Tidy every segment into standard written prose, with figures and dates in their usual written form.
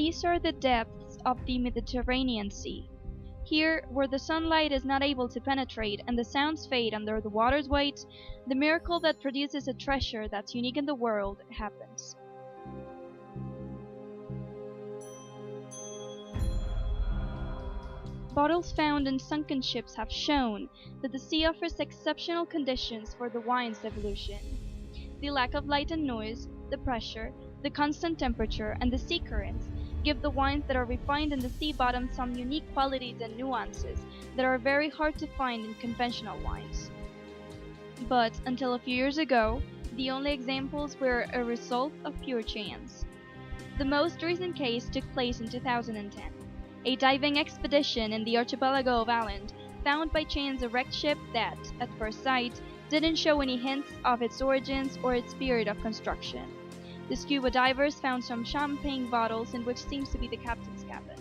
These are the depths of the Mediterranean Sea. Here, where the sunlight is not able to penetrate and the sounds fade under the water's weight, the miracle that produces a treasure that's unique in the world happens. Bottles found in sunken ships have shown that the sea offers exceptional conditions for the wine's evolution. The lack of light and noise, the pressure, the constant temperature, and the sea currents give the wines that are refined in the sea bottom some unique qualities and nuances that are very hard to find in conventional wines. But until a few years ago, the only examples were a result of pure chance. The most recent case took place in 2010. A diving expedition in the archipelago of Åland found by chance a wrecked ship that, at first sight, didn't show any hints of its origins or its period of construction. The scuba divers found some champagne bottles in which seems to be the captain's cabin.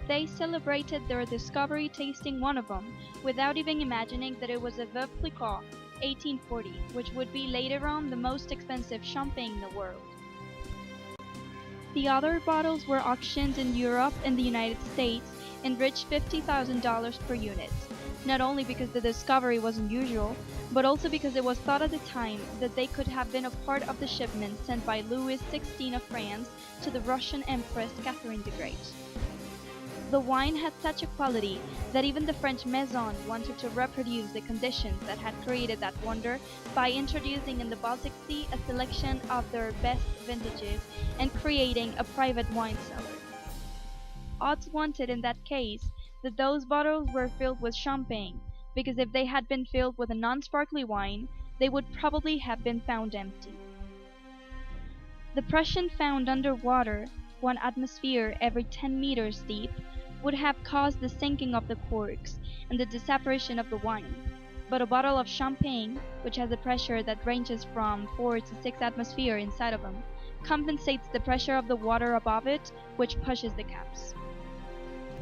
They celebrated their discovery tasting one of them, without even imagining that it was a Veuve Clicquot 1840, which would be later on the most expensive champagne in the world. The other bottles were auctioned in Europe and the United States and reached $50,000 per unit, not only because the discovery was unusual, but also because it was thought at the time that they could have been a part of the shipment sent by Louis XVI of France to the Russian Empress Catherine the Great. The wine had such a quality that even the French Maison wanted to reproduce the conditions that had created that wonder by introducing in the Baltic Sea a selection of their best vintages and creating a private wine cellar. Odds wanted in that case that those bottles were filled with champagne, because if they had been filled with a non-sparkly wine, they would probably have been found empty. The pressure found underwater, 1 atmosphere every 10 meters deep, would have caused the sinking of the corks and the disapparition of the wine, but a bottle of champagne, which has a pressure that ranges from 4 to 6 atmosphere inside of them, compensates the pressure of the water above it, which pushes the caps.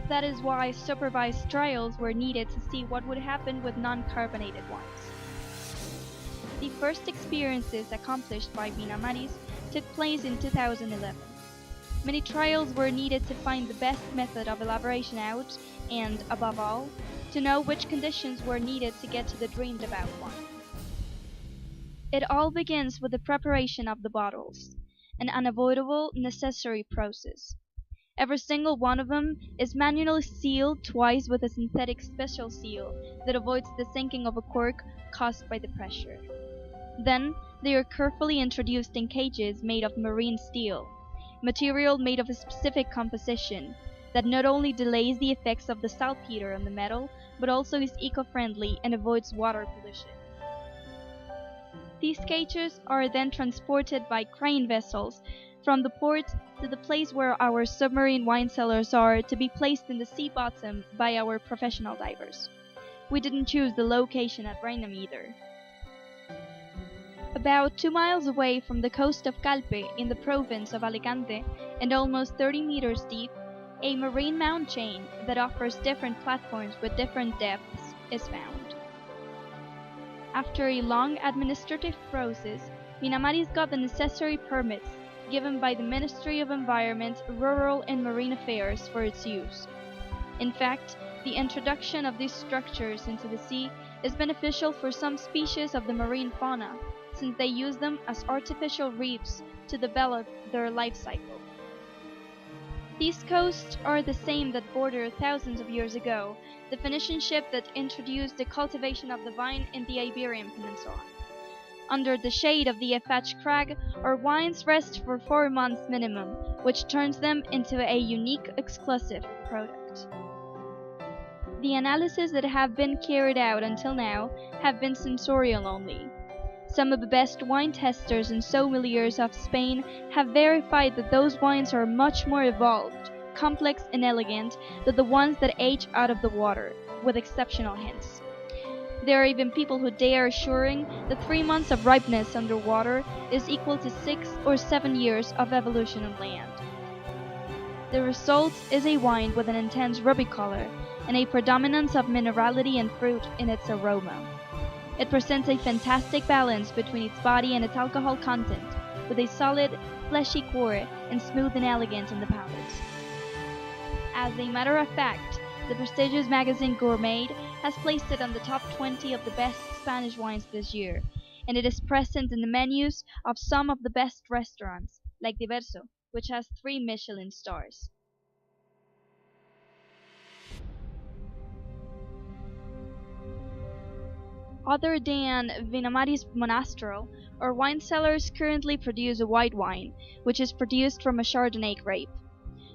That is why supervised trials were needed to see what would happen with non-carbonated wines. The first experiences accomplished by VINAMARIS took place in 2011. Many trials were needed to find the best method of elaboration out, and, above all, to know which conditions were needed to get to the dreamed about wine. It all begins with the preparation of the bottles, an unavoidable, necessary process. Every single one of them is manually sealed twice with a synthetic special seal that avoids the sinking of a cork caused by the pressure. Then, they are carefully introduced in cages made of marine steel, material made of a specific composition that not only delays the effects of the saltpeter on the metal, but also is eco-friendly and avoids water pollution. These cages are then transported by crane vessels from the port to the place where our submarine wine cellars are, to be placed in the sea bottom by our professional divers. We didn't choose the location at random either. About 2 miles away from the coast of Calpe in the province of Alicante, and almost 30 meters deep, a marine mound chain that offers different platforms with different depths is found. After a long administrative process, VINAMARIS got the necessary permits given by the Ministry of Environment, Rural and Marine Affairs for its use. In fact, the introduction of these structures into the sea is beneficial for some species of the marine fauna, since they use them as artificial reefs to develop their life cycle. These coasts are the same that bordered thousands of years ago the Phoenician ship that introduced the cultivation of the vine in the Iberian Peninsula. Under the shade of the Efach crag, our wines rest for 4 months minimum, which turns them into a unique, exclusive product. The analyses that have been carried out until now have been sensorial only. Some of the best wine testers and sommeliers of Spain have verified that those wines are much more evolved, complex and elegant than the ones that age out of the water, with exceptional hints. There are even people who dare assuring that 3 months of ripeness underwater is equal to 6 or 7 years of evolution on land. The result is a wine with an intense ruby color and a predominance of minerality and fruit in its aroma. It presents a fantastic balance between its body and its alcohol content, with a solid, fleshy core and smooth and elegant on the palate. As a matter of fact, the prestigious magazine Gourmet has placed it on the top 20 of the best Spanish wines this year, and it is present in the menus of some of the best restaurants, like Diverso, which has 3 Michelin stars. Other than VINAMARIS Monastro, our wine cellars currently produce a white wine, which is produced from a Chardonnay grape.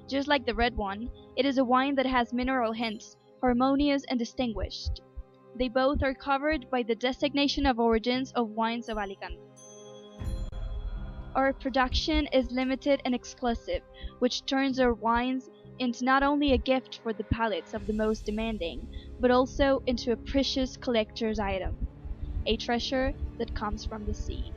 Just like the red one, it is a wine that has mineral hints, harmonious and distinguished. They both are covered by the designation of origins of wines of Alicante. Our production is limited and exclusive, which turns our wines into not only a gift for the palates of the most demanding, but also into a precious collector's item, a treasure that comes from the sea.